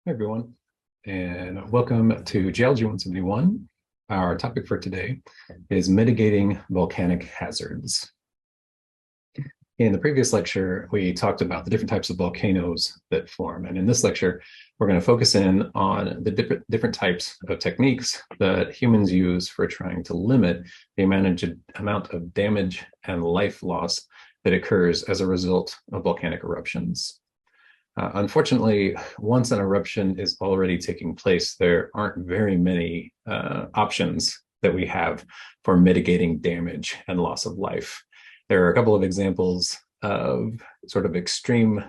Hi, everyone, and welcome to GLG 171. Our topic for today is mitigating volcanic hazards. In the previous lecture, we talked about the different types of volcanoes that form. And in this lecture, we're going to focus in on the different types of techniques that humans use for trying to limit the amount of damage and life loss that occurs as a result of volcanic eruptions. Unfortunately, once an eruption is already taking place, there aren't very many options that we have for mitigating damage and loss of life. There are a couple of examples of sort of extreme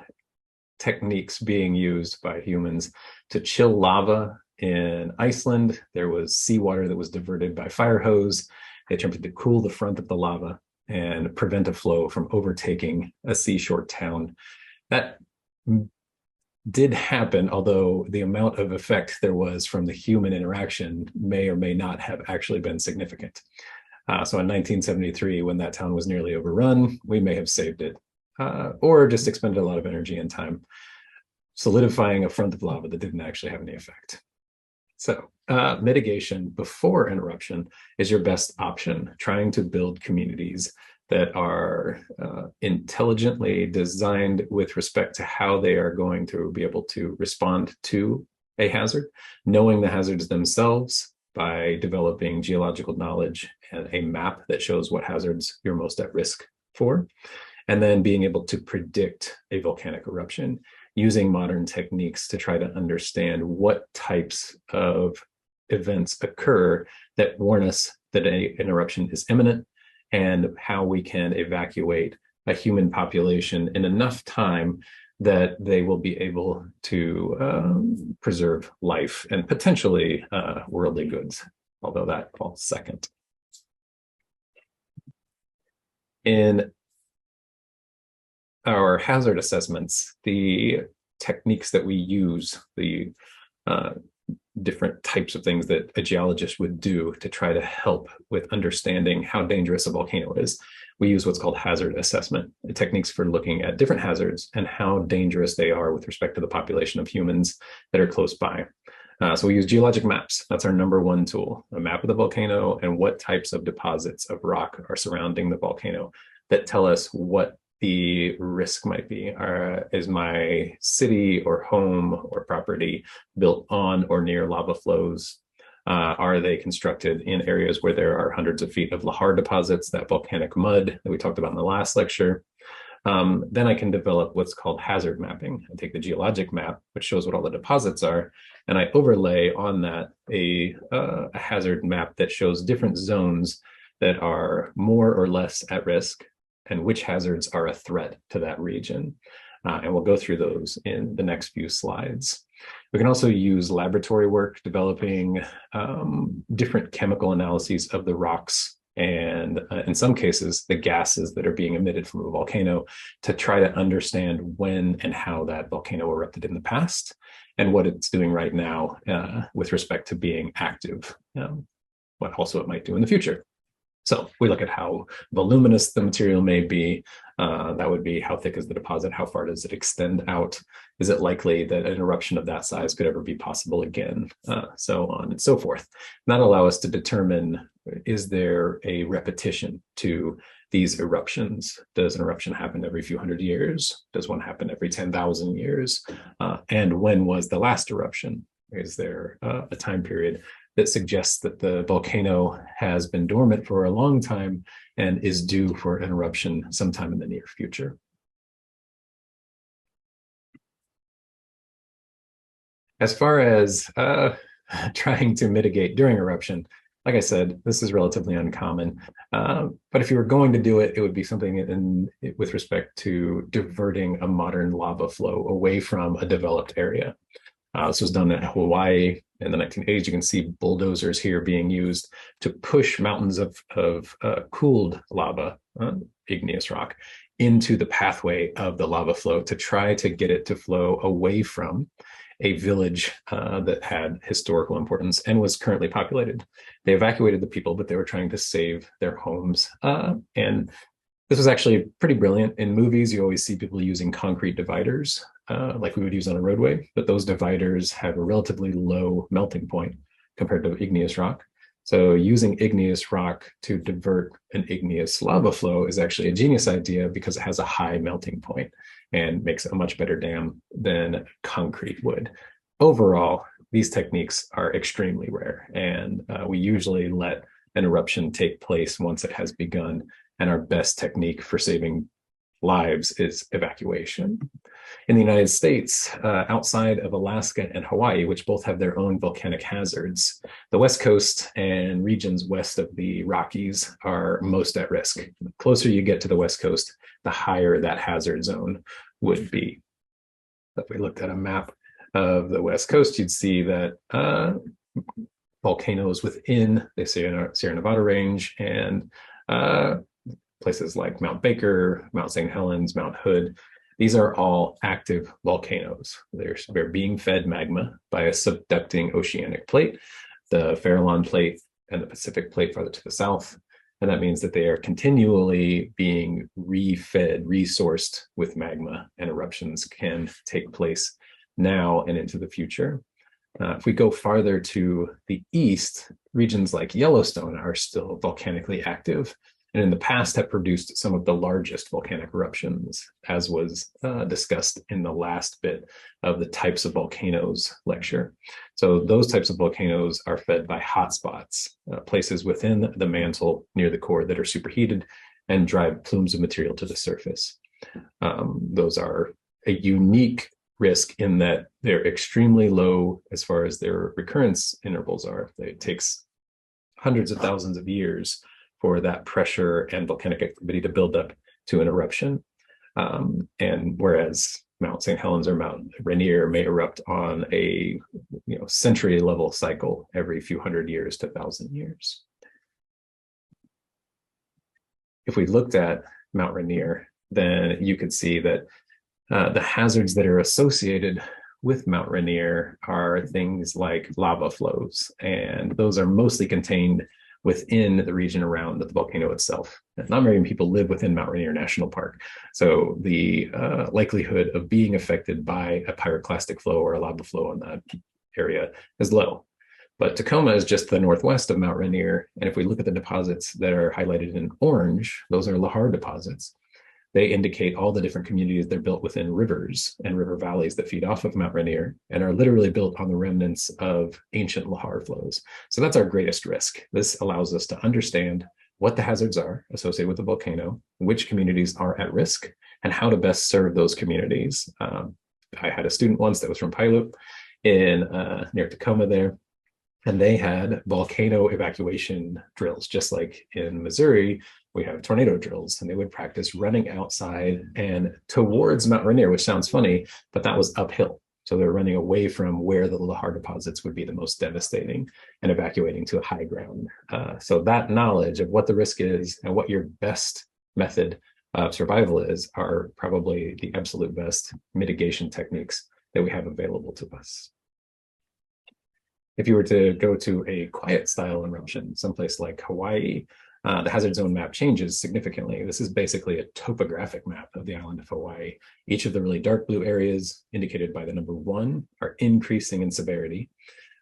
techniques being used by humans to chill lava. In Iceland, there was seawater that was diverted by fire hose. They attempted to cool the front of the lava and prevent a flow from overtaking a seashore town. That did happen, although the amount of effect there was from the human interaction may or may not have actually been significant. So in 1973, when that town was nearly overrun, we may have saved it, or just expended a lot of energy and time solidifying a front of lava that didn't actually have any effect. So mitigation before an eruption is your best option, trying to build communities that are intelligently designed with respect to how they are going to be able to respond to a hazard, knowing the hazards themselves by developing geological knowledge and a map that shows what hazards you're most at risk for, and then being able to predict a volcanic eruption using modern techniques to try to understand what types of events occur that warn us that an eruption is imminent, and how we can evacuate a human population in enough time that they will be able to preserve life and potentially worldly goods, although that falls second. In our hazard assessments, the techniques that we use, the different types of things that a geologist would do to try to help with understanding how dangerous a volcano is. We use what's called hazard assessment, techniques for looking at different hazards and how dangerous they are with respect to the population of humans that are close by. So we use geologic maps. That's our number one tool, a map of the volcano and what types of deposits of rock are surrounding the volcano that tell us what the risk might be. Is my city or home or property built on or near lava flows? Are they constructed in areas where there are hundreds of feet of lahar deposits, that volcanic mud that we talked about in the last lecture? Then I can develop what's called hazard mapping. I take the geologic map, which shows what all the deposits are, and I overlay on that a hazard map that shows different zones that are more or less at risk, and which hazards are a threat to that region. And we'll go through those in the next few slides. We can also use laboratory work, developing different chemical analyses of the rocks and in some cases, the gases that are being emitted from a volcano to try to understand when and how that volcano erupted in the past and what it's doing right now with respect to being active, what also it might do in the future. So we look at how voluminous the material may be. That would be how thick is the deposit, how far does it extend out? Is it likely that an eruption of that size could ever be possible again? So on and so forth. And that allow us to determine, is there a repetition to these eruptions? Does an eruption happen every few hundred years? Does one happen every 10,000 years? And when was the last eruption? Is there a time period that suggests that the volcano has been dormant for a long time and is due for an eruption sometime in the near future? As far as trying to mitigate during eruption, like I said, this is relatively uncommon. But if you were going to do it, it would be something with respect to diverting a modern lava flow away from a developed area. This was done in Hawaii in the 1980s. You can see bulldozers here being used to push mountains of cooled lava, igneous rock, into the pathway of the lava flow to try to get it to flow away from a village that had historical importance and was currently populated. They evacuated the people, but they were trying to save their homes. And this was actually pretty brilliant. In movies, you always see people using concrete dividers like we would use on a roadway, but those dividers have a relatively low melting point compared to igneous rock. So using igneous rock to divert an igneous lava flow is actually a genius idea because it has a high melting point and makes a much better dam than concrete would. Overall, these techniques are extremely rare, and we usually let an eruption take place once it has begun, and our best technique for saving lives is evacuation. In the United States, outside of Alaska and Hawaii, which both have their own volcanic hazards, the West Coast and regions west of the Rockies are most at risk. The closer you get to the West Coast, the higher that hazard zone would be. If we looked at a map of the West Coast, you'd see that volcanoes within the Sierra Nevada range and places like Mount Baker, Mount St. Helens, Mount Hood, these are all active volcanoes. They're being fed magma by a subducting oceanic plate, the Farallon plate and the Pacific plate farther to the south. And that means that they are continually being re-fed, resourced with magma, and eruptions can take place now and into the future. If we go farther to the east, regions like Yellowstone are still volcanically active, and in the past have produced some of the largest volcanic eruptions, as was discussed in the last bit of the types of volcanoes lecture. So those types of volcanoes are fed by hotspots, places within the mantle near the core that are superheated and drive plumes of material to the surface. Those are a unique risk in that they're extremely low as far as their recurrence intervals are. It takes hundreds of thousands of years for that pressure and volcanic activity to build up to an eruption. And whereas Mount St. Helens or Mount Rainier may erupt on a century level cycle every few hundred years to 1,000 years. If we looked at Mount Rainier, then you could see that the hazards that are associated with Mount Rainier are things like lava flows, and those are mostly contained within the region around the volcano itself. Not very many people live within Mount Rainier National Park, so the likelihood of being affected by a pyroclastic flow or a lava flow in that area is low. But Tacoma is just the northwest of Mount Rainier, and if we look at the deposits that are highlighted in orange, those are lahar deposits. They indicate all the different communities that are built within rivers and river valleys that feed off of Mount Rainier and are literally built on the remnants of ancient lahar flows. So that's our greatest risk. This allows us to understand what the hazards are associated with the volcano, which communities are at risk, and how to best serve those communities. I had a student once that was from Paiute in near Tacoma there, and they had volcano evacuation drills, just like in Missouri, we have tornado drills, and they would practice running outside and towards Mount Rainier, which sounds funny, but that was uphill. So they're running away from where the lahar deposits would be the most devastating and evacuating to a high ground. So that knowledge of what the risk is and what your best method of survival is are probably the absolute best mitigation techniques that we have available to us. If you were to go to a quiet style eruption, someplace like Hawaii, the hazard zone map changes significantly. This is basically a topographic map of the island of Hawaii. Each of the really dark blue areas indicated by the number 1 are increasing in severity.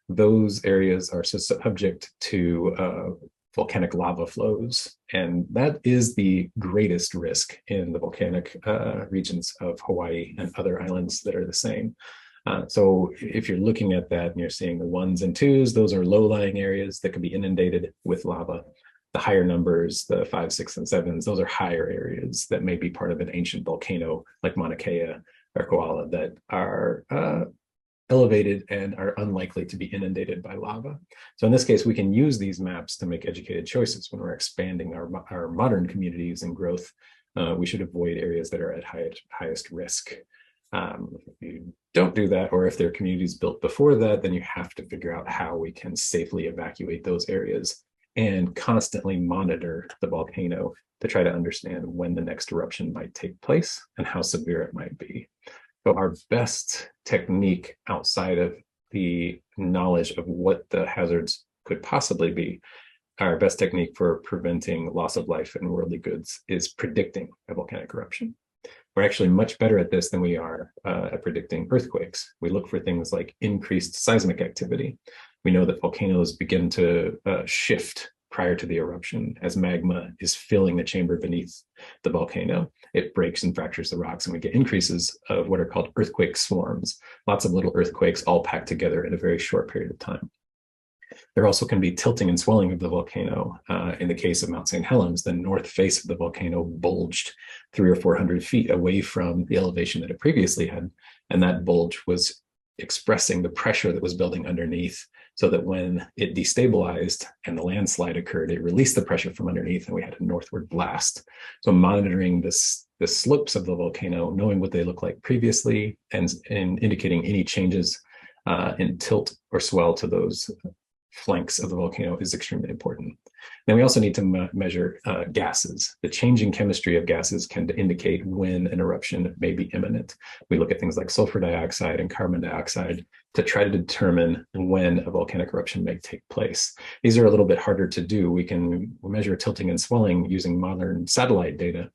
Those areas are subject to volcanic lava flows, and that is the greatest risk in the volcanic regions of Hawaii and other islands that are the same. So if you're looking at that and you're seeing the 1s and 2s, those are low-lying areas that can be inundated with lava. The higher numbers, the 5, 6, and 7s, those are higher areas that may be part of an ancient volcano like Mauna Kea or Koala that are elevated and are unlikely to be inundated by lava. So in this case, we can use these maps to make educated choices when we're expanding our modern communities and growth. We should avoid areas that are at highest risk. If you don't do that, or if there are communities built before that, then you have to figure out how we can safely evacuate those areas and constantly monitor the volcano to try to understand when the next eruption might take place and how severe it might be. So our best technique outside of the knowledge of what the hazards could possibly be, our best technique for preventing loss of life and worldly goods is predicting a volcanic eruption. We're actually much better at this than we are at predicting earthquakes. We look for things like increased seismic activity. We know that volcanoes begin to shift prior to the eruption as magma is filling the chamber beneath the volcano. It breaks and fractures the rocks, and we get increases of what are called earthquake swarms, lots of little earthquakes all packed together in a very short period of time. There also can be tilting and swelling of the volcano. In the case of Mount St. Helens, the north face of the volcano bulged 300 or 400 feet away from the elevation that it previously had. And that bulge was expressing the pressure that was building underneath, so that when it destabilized and the landslide occurred, it released the pressure from underneath and we had a northward blast. So monitoring the slopes of the volcano, knowing what they look like previously, and indicating any changes in tilt or swell to those flanks of the volcano is extremely important. Then we also need to measure gases. The changing chemistry of gases can indicate when an eruption may be imminent. We look at things like sulfur dioxide and carbon dioxide to try to determine when a volcanic eruption may take place. These are a little bit harder to do. We can measure tilting and swelling using modern satellite data.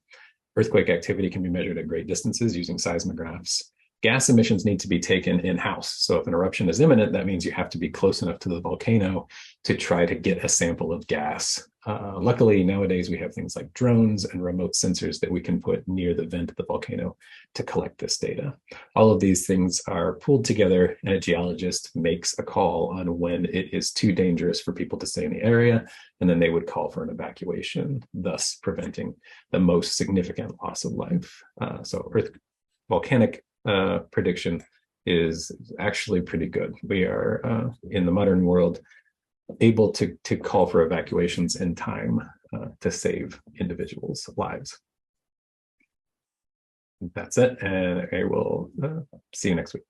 Earthquake activity can be measured at great distances using seismographs. Gas emissions need to be taken in-house. So if an eruption is imminent, that means you have to be close enough to the volcano to try to get a sample of gas. Luckily, nowadays we have things like drones and remote sensors that we can put near the vent of the volcano to collect this data. All of these things are pooled together, and a geologist makes a call on when it is too dangerous for people to stay in the area, and then they would call for an evacuation, thus preventing the most significant loss of life. Volcanic prediction is actually pretty good. We are in the modern world able to call for evacuations in time to save individuals' lives. That's it, and I will see you next week.